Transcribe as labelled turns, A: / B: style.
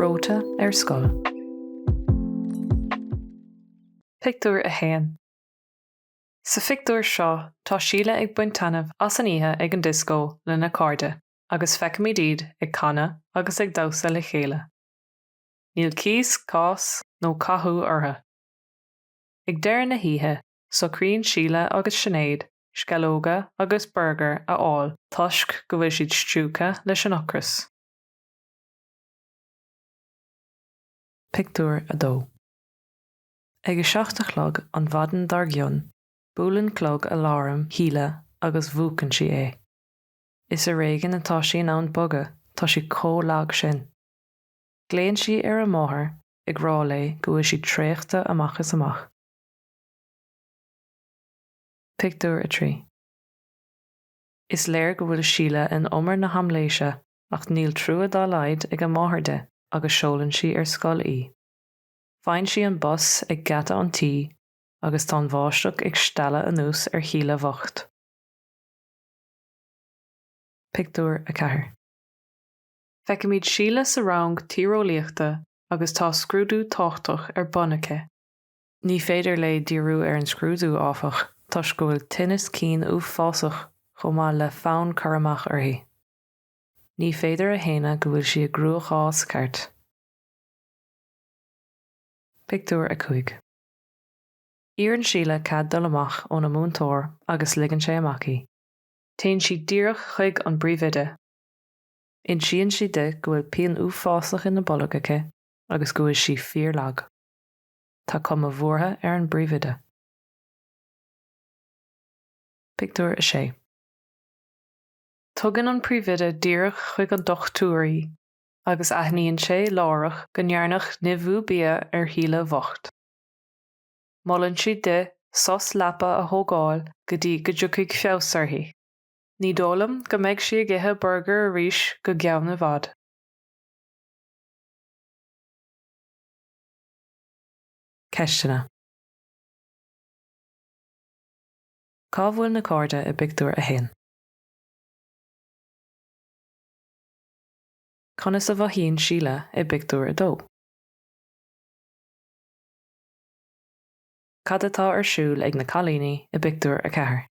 A: Breoite Scoil. Pictiúr a hain. Sa pictiúr seo tá síle ag buin tainmh as an ihe ag an disco lena cárda, agus feicimid iad ag canna agus ag dosa le chéile. Níl cís, cás nó cathú ortha. Ag deir na híthe, socraíonn síle agus Sinead, scalóga agus burger a fháil toisc go bhfuil siad stiúcha leis an ocras. Pictiúr a dó. Ag a 7 chlog an bhadan dar gcionn, búlann clog a láram híle agus bhuacann si é. Is a réigean atá sí ann boga tá si cólag sin. Gléann si ar a máthair ag rá lé go bhfuil si tréachta amachchas amach. Pictiúr a trí. Is léir go bhfuil síle in umar na hamléise ach níl trua dá laid ag an máthair de agus seolann si ar Scoil í. Bhain si an bus ag gata an tí agus tá an bháisteach ag stella anuas ar híle bhocht. Pictiúr a 4. Feicimid síle sa rang tíreolaíochta agus tá scrúdú táchtach ar bunacha. Ní féidir le díriú ar an scrúdú áfach, tá scoil tinnis cín fásach chomh maith le fonn caramach orthu. Ní féidir a héine go bhfuil si a grúchás ceart. Pictiúr a 5. Íonn síle cad dul amach ón na múntóir agus ligeann sé amachí. Téann si díreach chuig an bríomhide. Insíonn si de go bhfuil peann fásach in na bolgacha agus go bhfuil si fíorlag. Tá cuma bhuartha ar an bríomhide. Pictiúr a 6. Tugann an príomhide díreach chuig an dochtúirí agus aithníonn sé lárach go ndearnach nimhú bia ar híle bhocht. Mollann si de sos leapa a thógáil go dtí go dtiocfaidh feabhsarthaí. Ní dólam go mbeidh si ag ithe burger a rís go gceann na bhfad. Ceistena. Cá bhfuil na cárda i pictiúr a hain. Conas a bhahíonn síle i pictiúr a dó. Cad atá ar siúl ag na cailíní i pictiúr a 4.